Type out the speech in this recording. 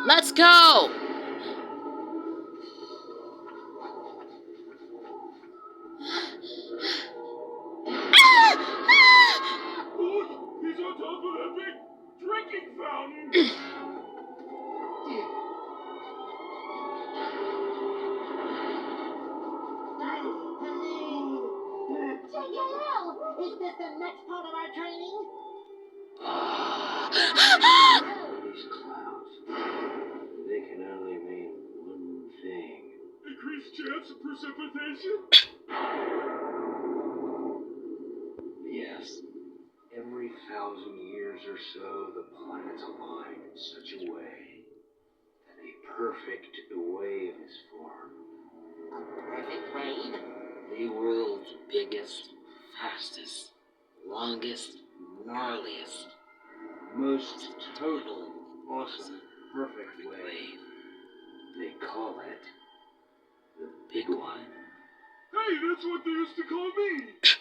Let's go! Look! He's on top of that big drinking fountain! JKL! Is this the next part of our training? These clouds, they can only mean one thing. Increased chance of precipitation? Yes. Every 1,000 years or so, the planets align in such a way that a perfect wave is formed. A perfect wave? The world's biggest, fastest, longest, gnarliest, Most total, awesome, perfect wave. They call it the Big One. Hey, that's what they used to call me!